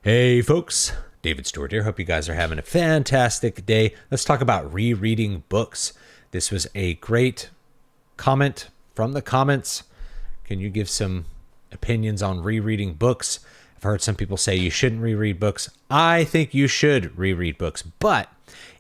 Hey folks, David Stewart here. Hope you guys are having a fantastic day. Let's talk about rereading books. This was a great comment from the comments. Can you give some opinions on rereading books? I've heard some people say you shouldn't reread books. I think you should reread books, but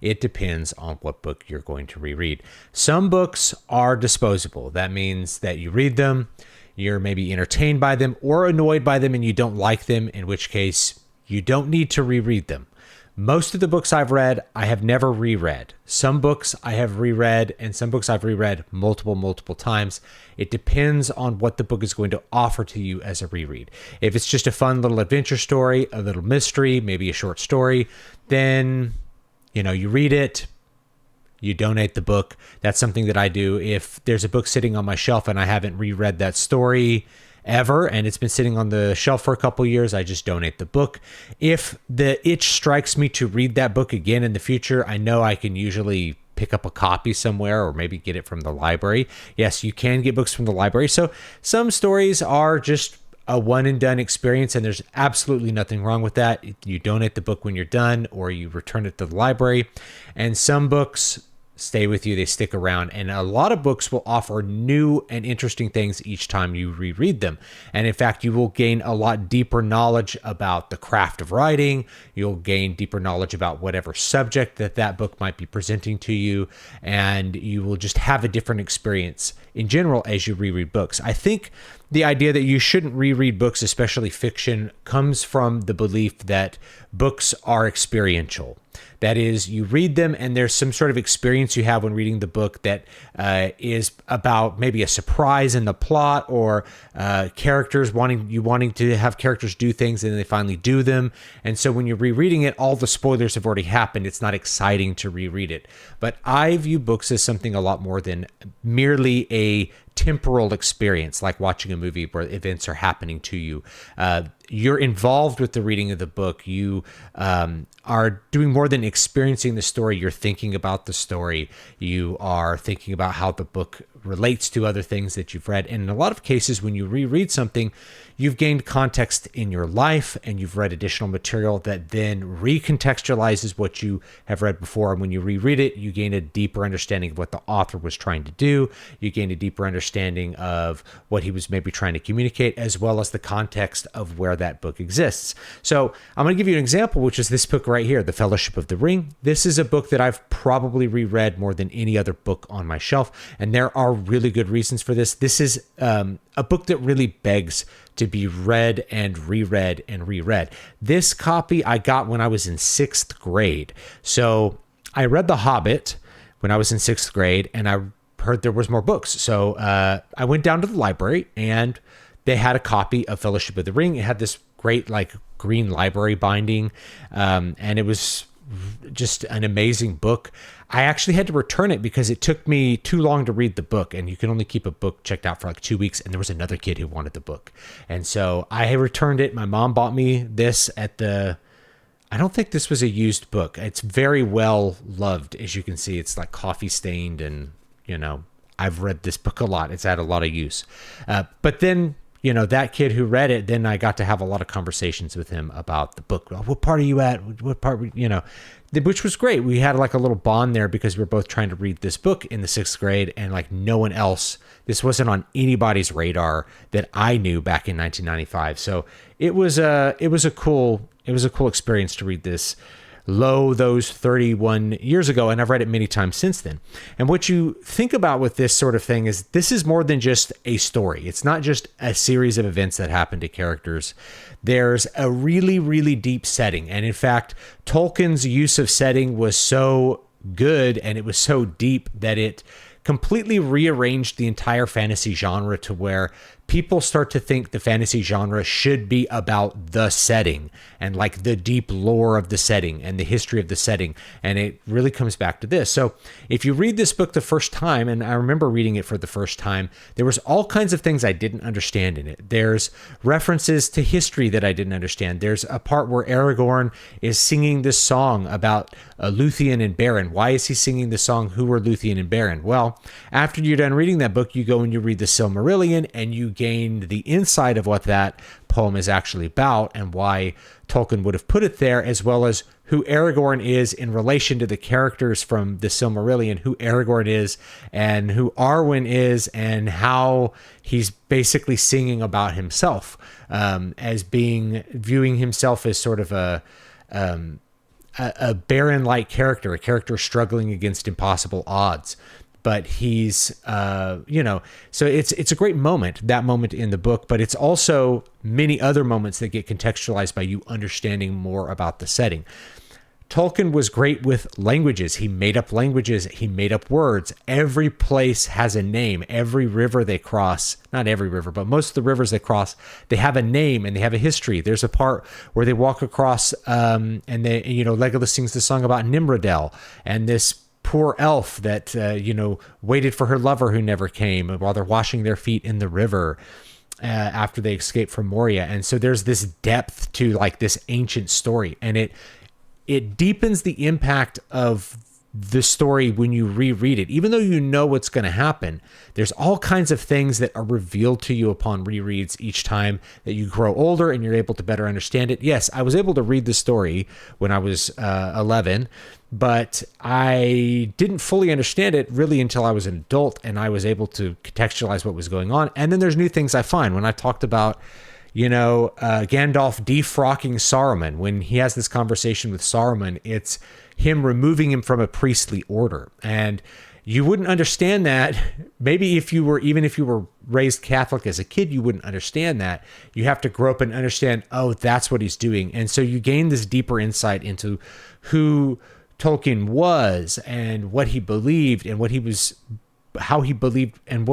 it depends on what book you're going to reread. Some books are disposable. That means that you read them, you're maybe entertained by them or annoyed by them and you don't like them, in which case you don't need to reread them. Most of the books I've read, I have never reread. Some books I have reread, and some books I've reread multiple times. It depends on what the book is going to offer to you as a reread. If it's just a fun little adventure story, a little mystery, maybe a short story, then, you read it, you donate the book. That's something that I do. If there's a book sitting on my shelf and I haven't reread that story ever, and it's been sitting on the shelf for a couple years, I just donate the book. If the itch strikes me to read that book again in the future, I know I can usually pick up a copy somewhere or maybe get it from the library. Yes, you can get books from the library. So some stories are just a one and done experience, and there's absolutely nothing wrong with that. You donate the book when you're done, or you return it to the library. And some books stay with you, they stick around, and a lot of books will offer new and interesting things each time you reread them. And in fact, you will gain a lot deeper knowledge about the craft of writing. You'll gain deeper knowledge about whatever subject that book might be presenting to you, and you will just have a different experience in general as you reread books. I think the idea that you shouldn't reread books, especially fiction, comes from the belief that books are experiential. That is, you read them and there's some sort of experience you have when reading the book that is about maybe a surprise in the plot, or characters wanting to have characters do things and they finally do them. And so when you're rereading it, all the spoilers have already happened. It's not exciting to reread it. But I view books as something a lot more than merely a temporal experience, like watching a movie where events are happening to you. You're involved with the reading of the book. You are doing more than experiencing the story. You're thinking about the story. You are thinking about how the book relates to other things that you've read. And in a lot of cases, when you reread something, you've gained context in your life and you've read additional material that then recontextualizes what you have read before. And when you reread it, you gain a deeper understanding of what the author was trying to do. You gain a deeper understanding of what he was maybe trying to communicate, as well as the context of where that book exists. So I'm going to give you an example, which is this book right here, The Fellowship of the Ring. This is a book that I've probably reread more than any other book on my shelf, and there are really good reasons for this. This is a book that really begs to be read and reread and reread. This copy I got when I was in 6th grade. So I read The Hobbit when I was in 6th grade, and I heard there was more books. So I went down to the library, and they had a copy of Fellowship of the Ring. It had this great green library binding, and it was just an amazing book. I actually had to return it because it took me too long to read the book, and you can only keep a book checked out for 2 weeks, and there was another kid who wanted the book. And so I returned it. My mom bought me this I don't think this was a used book. It's very well loved. As you can see, it's coffee stained, and I've read this book a lot. It's had a lot of use. But then, that kid who read it, then I got to have a lot of conversations with him about the book. What part are you at? What part, which was great. We had a little bond there because we were both trying to read this book in the 6th grade, and no one else, this wasn't on anybody's radar that I knew back in 1995. So it was a cool experience to read this those 31 years ago, and I've read it many times since then. And what you think about with this sort of thing is this is more than just a story. It's not just a series of events that happen to characters. There's a really, really deep setting. And in fact, Tolkien's use of setting was so good and it was so deep that it completely rearranged the entire fantasy genre to where people start to think the fantasy genre should be about the setting and the deep lore of the setting and the history of the setting. And it really comes back to this. So if you read this book the first time, and I remember reading it for the first time, there was all kinds of things I didn't understand in it. There's references to history that I didn't understand. There's a part where Aragorn is singing this song about Luthien and Beren. Why is he singing the song? Who are Luthien and Beren? Well, after you're done reading that book, you go and you read the Silmarillion, and you gain the insight of what that poem is actually about and why Tolkien would have put it there, as well as who Aragorn is in relation to the characters from the Silmarillion, who Aragorn is and who Arwen is, and how he's basically singing about himself, as viewing himself as sort of a Baron-like character, a character struggling against impossible odds. But he's, so it's a great moment, that moment in the book, but it's also many other moments that get contextualized by you understanding more about the setting. Tolkien was great with languages. He made up languages. He made up words. Every place has a name. Every river they cross, not every river, but most of the rivers they cross, they have a name and they have a history. There's a part where they walk across, and they, Legolas sings the song about Nimrodel and this poor elf that, waited for her lover who never came while they're washing their feet in the river after they escape from Moria. And so there's this depth to like this ancient story, and it deepens the impact of the story when you reread it. Even though you know what's going to happen, there's all kinds of things that are revealed to you upon rereads each time that you grow older and you're able to better understand it. Yes, I was able to read the story when I was 11, but I didn't fully understand it really until I was an adult and I was able to contextualize what was going on. And then there's new things I find. When I talked about Gandalf defrocking Saruman, when he has this conversation with Saruman, it's him removing him from a priestly order. And you wouldn't understand that. Maybe even if you were raised Catholic as a kid, you wouldn't understand that. You have to grow up and understand, oh, that's what he's doing. And so you gain this deeper insight into who Tolkien was and what he believed and how he believed and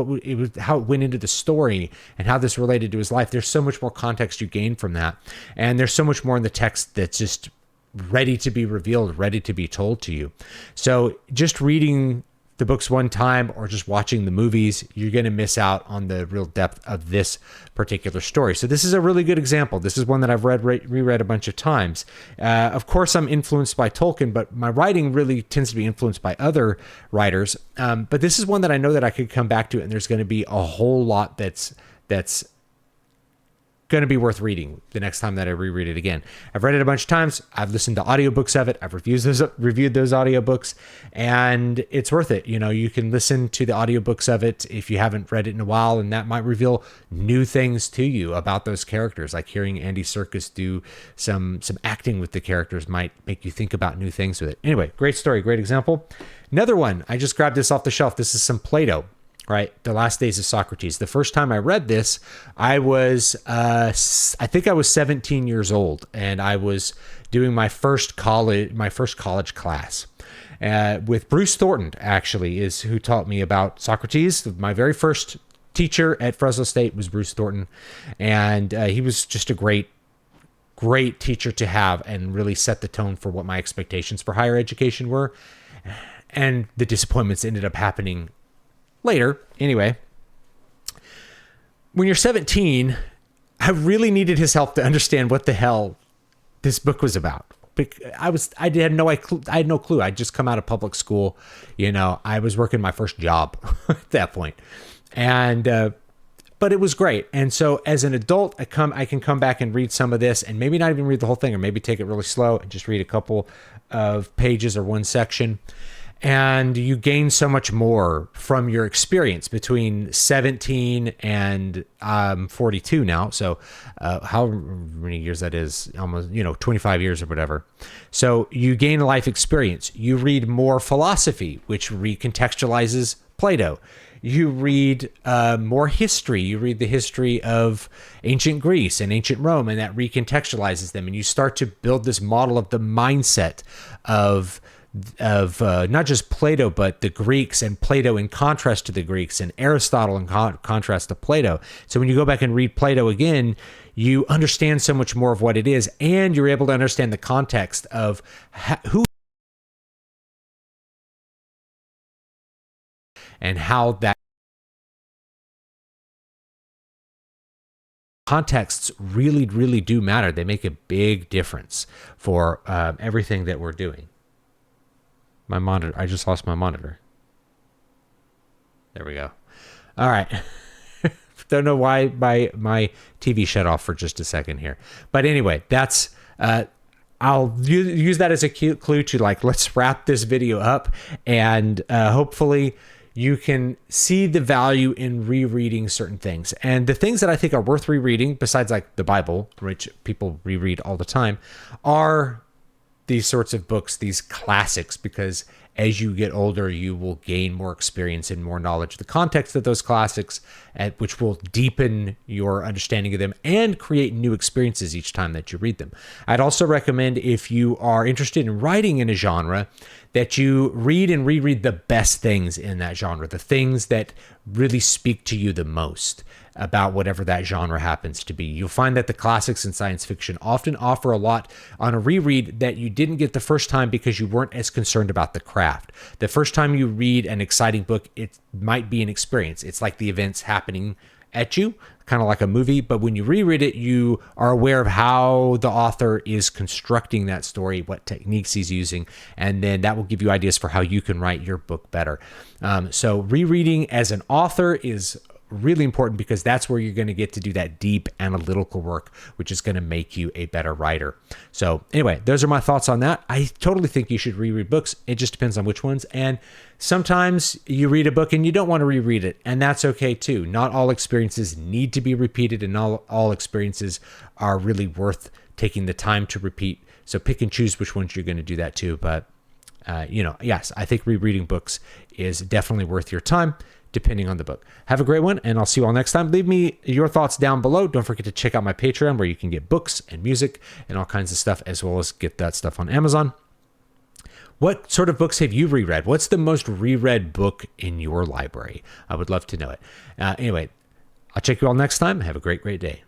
how it went into the story and how this related to his life. There's so much more context you gain from that. And there's so much more in the text that's just ready to be revealed, ready to be told to you. So just reading the books one time or just watching the movies, you're going to miss out on the real depth of this particular story. So this is a really good example. This is one that I've reread a bunch of times. Of course, I'm influenced by Tolkien, but my writing really tends to be influenced by other writers. But this is one that I know that I could come back to, and there's going to be a whole lot that's going to be worth reading the next time that I reread it again. I've read it a bunch of times. I've listened to audiobooks of it. I've reviewed those audiobooks, and it's worth it. You can listen to the audiobooks of it if you haven't read it in a while, and that might reveal new things to you about those characters. Like hearing Andy Serkis do some acting with the characters might make you think about new things with it. Anyway, great story, great example. Another one, I just grabbed this off the shelf. This is some Plato. Right, The Last Days of Socrates. The first time I read this, I was, I think I was 17 years old, and I was doing my first college class with Bruce Thornton. Actually, is who taught me about Socrates. My very first teacher at Fresno State was Bruce Thornton, and he was just a great teacher to have, and really set the tone for what my expectations for higher education were, and the disappointments ended up happening later. Anyway, when you're 17, I really needed his help to understand what the hell this book was about. I had no clue. I'd just come out of public school. I was working my first job at that point. And, but it was great. And so as an adult, I can come back and read some of this and maybe not even read the whole thing, or maybe take it really slow and just read a couple of pages or one section. And you gain so much more from your experience between 17 and 42 now. So how many years that is, almost, 25 years or whatever. So you gain life experience. You read more philosophy, which recontextualizes Plato. You read more history. You read the history of ancient Greece and ancient Rome, and that recontextualizes them. And you start to build this model of the mindset of not just Plato, but the Greeks, and Plato in contrast to the Greeks, and Aristotle in contrast to Plato. So when you go back and read Plato again, you understand so much more of what it is, and you're able to understand the context of who and how that contexts really, really do matter. They make a big difference for everything that we're doing. My monitor. I just lost my monitor. There we go. All right. Don't know why my TV shut off for just a second here. But anyway, that's I'll use that as a clue to like, let's wrap this video up, and hopefully you can see the value in rereading certain things. And the things that I think are worth rereading, besides like the Bible, which people reread all the time, are these sorts of books, these classics, because as you get older, you will gain more experience and more knowledge of the context of those classics, which will deepen your understanding of them and create new experiences each time that you read them. I'd also recommend, if you are interested in writing in a genre, that you read and reread the best things in that genre, the things that really speak to you the most about whatever that genre happens to be. You'll find that the classics in science fiction often offer a lot on a reread that you didn't get the first time because you weren't as concerned about the craft. The first time you read an exciting book, it might be an experience. It's like the events happening at you, kind of like a movie. But when you reread it, you are aware of how the author is constructing that story, what techniques he's using, and then that will give you ideas for how you can write your book better. So rereading as an author is really important, because that's where you're going to get to do that deep analytical work, which is going to make you a better writer. So anyway, those are my thoughts on that. I totally think you should reread books. It just depends on which ones. And sometimes you read a book and you don't want to reread it, and that's okay too. Not all experiences need to be repeated, and all experiences are really worth taking the time to repeat. So pick and choose which ones you're going to do that too. But yes, I think rereading books is definitely worth your time, depending on the book. Have a great one, and I'll see you all next time. Leave me your thoughts down below. Don't forget to check out my Patreon, where you can get books and music and all kinds of stuff, as well as get that stuff on Amazon. What sort of books have you reread? What's the most reread book in your library? I would love to know it. Anyway, I'll check you all next time. Have a great day.